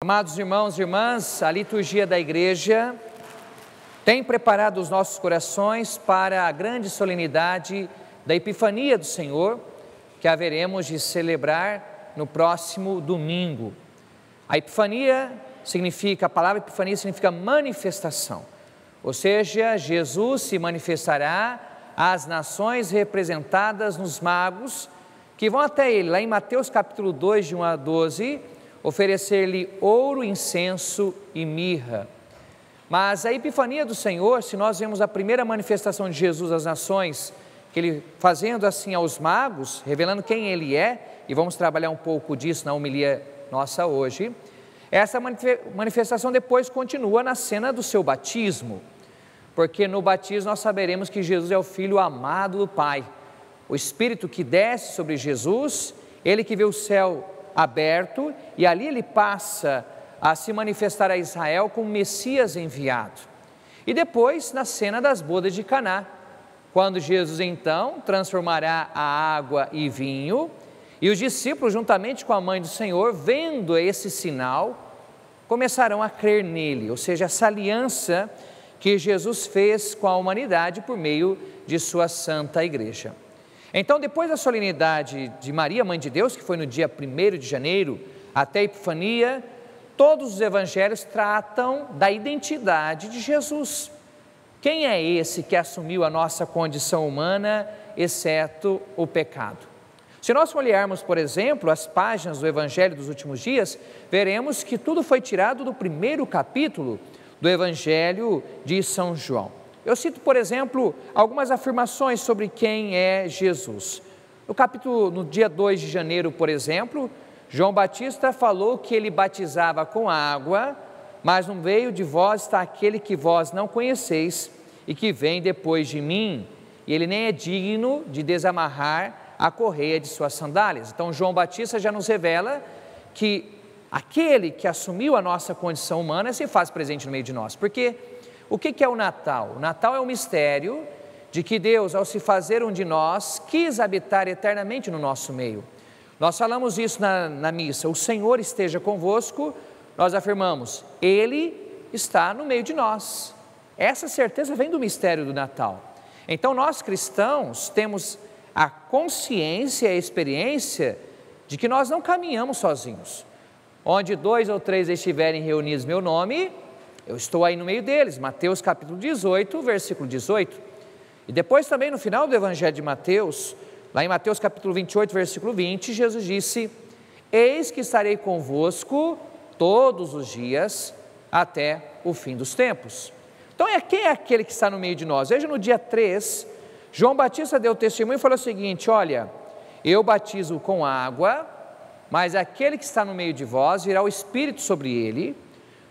Amados irmãos e irmãs, a liturgia da igreja tem preparado os nossos corações para a grande solenidade da Epifania do Senhor, que haveremos de celebrar no próximo domingo. A Epifania significa, a palavra Epifania significa manifestação, ou seja, Jesus se manifestará às nações representadas nos magos, que vão até ele, lá em Mateus capítulo 2, de 1 a 12, oferecer-lhe ouro, incenso e mirra. Mas a Epifania do Senhor, se nós vemos a primeira manifestação de Jesus às nações, que ele fazendo assim aos magos, revelando quem ele é, e vamos trabalhar um pouco disso na homilia nossa hoje, essa manifestação depois continua na cena do seu batismo, porque no batismo nós saberemos que Jesus é o Filho amado do Pai, o Espírito que desce sobre Jesus, ele que vê o céu aberto, e ali ele passa a se manifestar a Israel como Messias enviado. E depois na cena das bodas de Caná, quando Jesus então transformará a água em vinho, e os discípulos juntamente com a mãe do Senhor, vendo esse sinal, começarão a crer nele, ou seja, essa aliança que Jesus fez com a humanidade por meio de sua santa igreja. Então, depois da solenidade de Maria, Mãe de Deus, que foi no dia 1º de janeiro, até a Epifania, todos os evangelhos tratam da identidade de Jesus. Quem é esse que assumiu a nossa condição humana, exceto o pecado? Se nós olharmos, por exemplo, as páginas do Evangelho dos últimos dias, veremos que tudo foi tirado do primeiro capítulo do Evangelho de São João. Eu cito, por exemplo, algumas afirmações sobre quem é Jesus. No dia 2 de janeiro, por exemplo, João Batista falou que ele batizava com água, mas no meio de vós está aquele que vós não conheceis e que vem depois de mim, e ele nem é digno de desamarrar a correia de suas sandálias. Então João Batista já nos revela que aquele que assumiu a nossa condição humana se faz presente no meio de nós, porque o que é o Natal? O Natal é o mistério de que Deus, ao se fazer um de nós, quis habitar eternamente no nosso meio. Nós falamos isso na missa, o Senhor esteja convosco, nós afirmamos, Ele está no meio de nós. Essa certeza vem do mistério do Natal. Então nós cristãos temos a consciência e a experiência de que nós não caminhamos sozinhos. Onde 2 ou 3 estiverem reunidos em meu nome, eu estou aí no meio deles, Mateus capítulo 18, versículo 18. E depois também no final do Evangelho de Mateus, lá em Mateus capítulo 28, versículo 20, Jesus disse, eis que estarei convosco todos os dias até o fim dos tempos. Então quem é aquele que está no meio de nós? Veja no dia 3, João Batista deu testemunho e falou o seguinte, olha, eu batizo com água, mas aquele que está no meio de vós virá o Espírito sobre ele,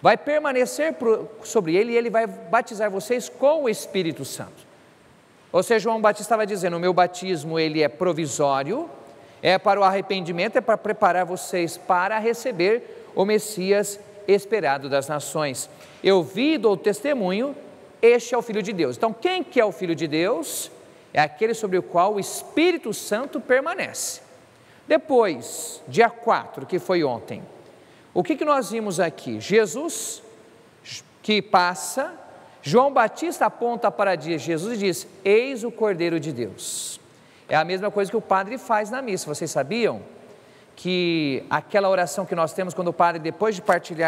vai permanecer sobre ele e ele vai batizar vocês com o Espírito Santo. Ou seja, João Batista estava dizendo, o meu batismo ele é provisório, é para o arrependimento, é para preparar vocês para receber o Messias esperado das nações. Eu vi e dou testemunho, este é o Filho de Deus. Então quem que é o Filho de Deus? É aquele sobre o qual o Espírito Santo permanece. Depois, dia 4, que foi ontem, o que nós vimos aqui? Jesus que passa, João Batista aponta para Jesus e diz, eis o Cordeiro de Deus. É a mesma coisa que o padre faz na missa, vocês sabiam? Que aquela oração que nós temos quando o padre, depois de partir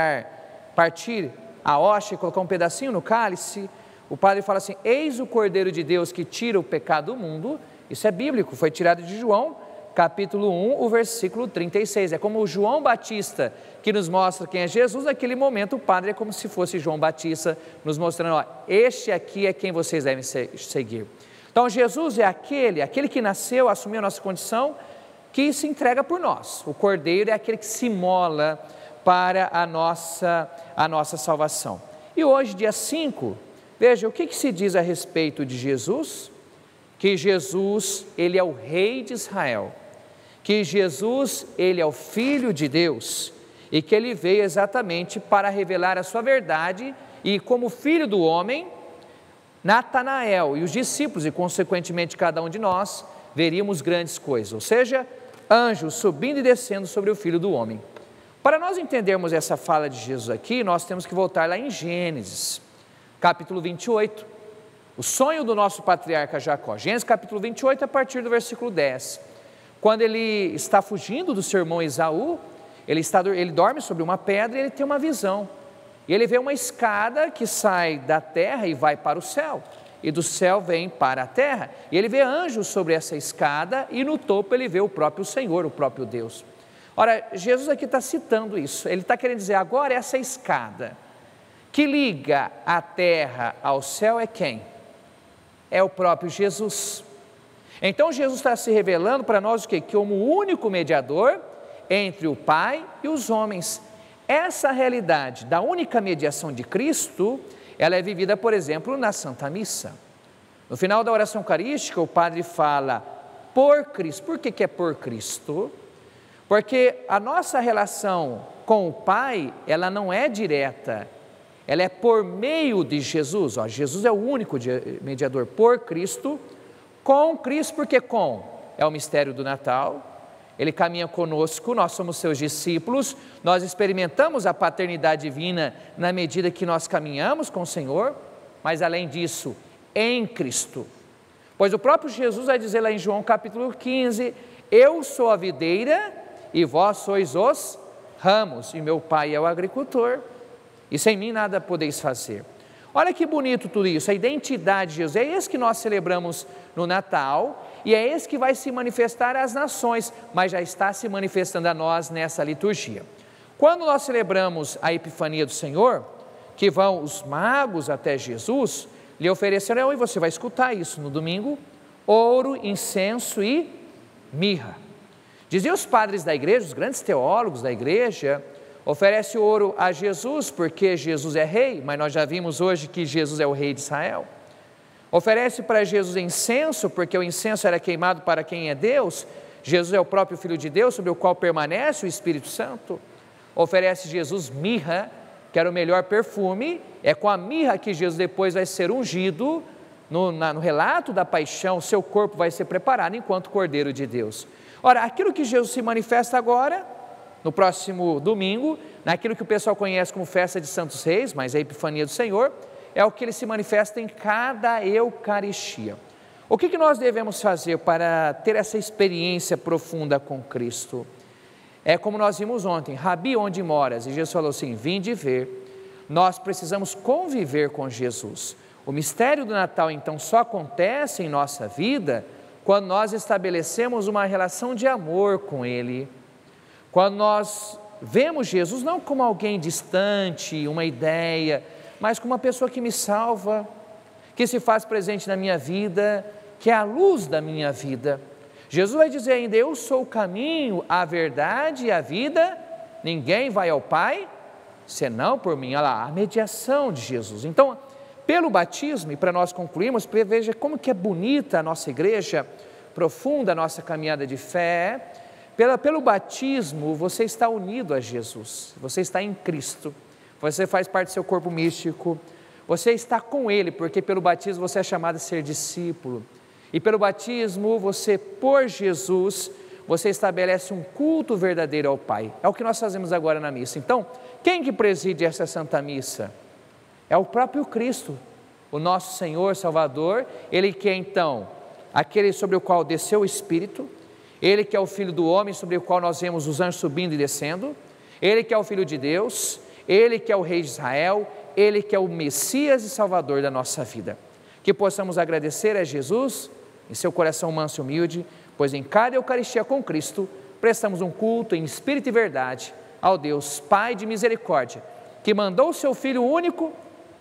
a hóstia e colocar um pedacinho no cálice, o padre fala assim, eis o Cordeiro de Deus que tira o pecado do mundo, isso é bíblico, foi tirado de João, capítulo 1, o versículo 36, é como o João Batista que nos mostra quem é Jesus, naquele momento o padre é como se fosse João Batista, nos mostrando, ó, este aqui é quem vocês devem seguir. Então Jesus é aquele que nasceu, assumiu a nossa condição, que se entrega por nós, o Cordeiro é aquele que se imola para a nossa salvação. E hoje, dia 5, veja, o que se diz a respeito de Jesus? Que Jesus, ele é o Rei de Israel, que Jesus, ele é o Filho de Deus, e que ele veio exatamente para revelar a sua verdade, e como Filho do homem, Natanael e os discípulos, e consequentemente cada um de nós, veríamos grandes coisas, ou seja, anjos subindo e descendo sobre o Filho do homem. Para nós entendermos essa fala de Jesus aqui, nós temos que voltar lá em Gênesis, capítulo 28. O sonho do nosso patriarca Jacó. Gênesis capítulo 28, a partir do versículo 10. Quando ele está fugindo do seu irmão Esaú, ele dorme sobre uma pedra e ele tem uma visão. E ele vê uma escada que sai da terra e vai para o céu. E do céu vem para a terra. E ele vê anjos sobre essa escada e no topo ele vê o próprio Senhor, o próprio Deus. Ora, Jesus aqui está citando isso. Ele está querendo dizer, agora essa escada que liga a terra ao céu é quem? É o próprio Jesus. Então Jesus está se revelando para nós o quê? Como o único mediador entre o Pai e os homens. Essa realidade da única mediação de Cristo, ela é vivida, por exemplo, na Santa Missa. No final da oração eucarística, o padre fala por Cristo. Por que é por Cristo? Porque a nossa relação com o Pai, ela não é direta, ela é por meio de Jesus. Jesus é o único mediador por Cristo, com Cristo, porque é o mistério do Natal. Ele caminha conosco, nós somos seus discípulos, nós experimentamos a paternidade divina na medida que nós caminhamos com o Senhor, mas além disso, em Cristo. Pois o próprio Jesus vai dizer lá em João capítulo 15, eu sou a videira e vós sois os ramos, e meu Pai é o agricultor, e sem mim nada podeis fazer. Olha que bonito tudo isso, a identidade de Jesus, é esse que nós celebramos no Natal, e é esse que vai se manifestar às nações, mas já está se manifestando a nós nessa liturgia. Quando nós celebramos a Epifania do Senhor, que vão os magos até Jesus, lhe ofereceram, e você vai escutar isso no domingo, ouro, incenso e mirra. Diziam os padres da igreja, os grandes teólogos da igreja, oferece ouro a Jesus porque Jesus é rei, mas nós já vimos hoje que Jesus é o rei de Israel. Oferece para Jesus incenso, porque o incenso era queimado para quem é Deus. Jesus é o próprio Filho de Deus, sobre o qual permanece o Espírito Santo. Oferece Jesus mirra, que era o melhor perfume. É com a mirra que Jesus depois vai ser ungido. No relato da paixão, seu corpo vai ser preparado enquanto Cordeiro de Deus. Ora, aquilo que Jesus se manifesta agora, no próximo domingo, naquilo que o pessoal conhece como festa de Santos Reis, mas é a Epifania do Senhor, é o que ele se manifesta em cada Eucaristia. O que nós devemos fazer para ter essa experiência profunda com Cristo? É como nós vimos ontem, Rabi, onde moras? E Jesus falou assim, vinde ver. Nós precisamos conviver com Jesus. O mistério do Natal, então, só acontece em nossa vida quando nós estabelecemos uma relação de amor com Ele. Quando nós vemos Jesus não como alguém distante, uma ideia, mas como uma pessoa que me salva, que se faz presente na minha vida, que é a luz da minha vida. Jesus vai dizer ainda, eu sou o caminho, a verdade e a vida, ninguém vai ao Pai, senão por mim. Olha lá, a mediação de Jesus. Então, pelo batismo, e para nós concluirmos, veja como que é bonita a nossa igreja, profunda a nossa caminhada de fé. Pelo batismo, você está unido a Jesus, você está em Cristo, você faz parte do seu corpo místico, você está com Ele, porque pelo batismo você é chamado a ser discípulo, e pelo batismo você, por Jesus, você estabelece um culto verdadeiro ao Pai. É o que nós fazemos agora na missa. Então, quem que preside essa Santa Missa? É o próprio Cristo, o nosso Senhor Salvador, Ele que é então aquele sobre o qual desceu o Espírito, Ele que é o Filho do homem, sobre o qual nós vemos os anjos subindo e descendo, Ele que é o Filho de Deus, Ele que é o Rei de Israel, Ele que é o Messias e Salvador da nossa vida. Que possamos agradecer a Jesus, em seu coração manso e humilde, pois em cada Eucaristia com Cristo, prestamos um culto em espírito e verdade ao Deus Pai de misericórdia, que mandou o seu Filho único,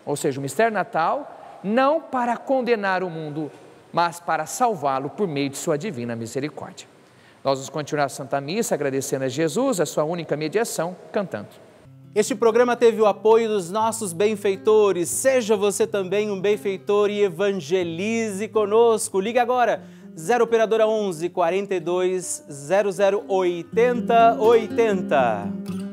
ou seja, o mistério natal, não para condenar o mundo, mas para salvá-lo por meio de sua divina misericórdia. Nós vamos continuar a Santa Missa agradecendo a Jesus, a sua única mediação, cantando. Este programa teve o apoio dos nossos benfeitores. Seja você também um benfeitor e evangelize conosco. Ligue agora, 0 Operadora 11 42 00 80 80.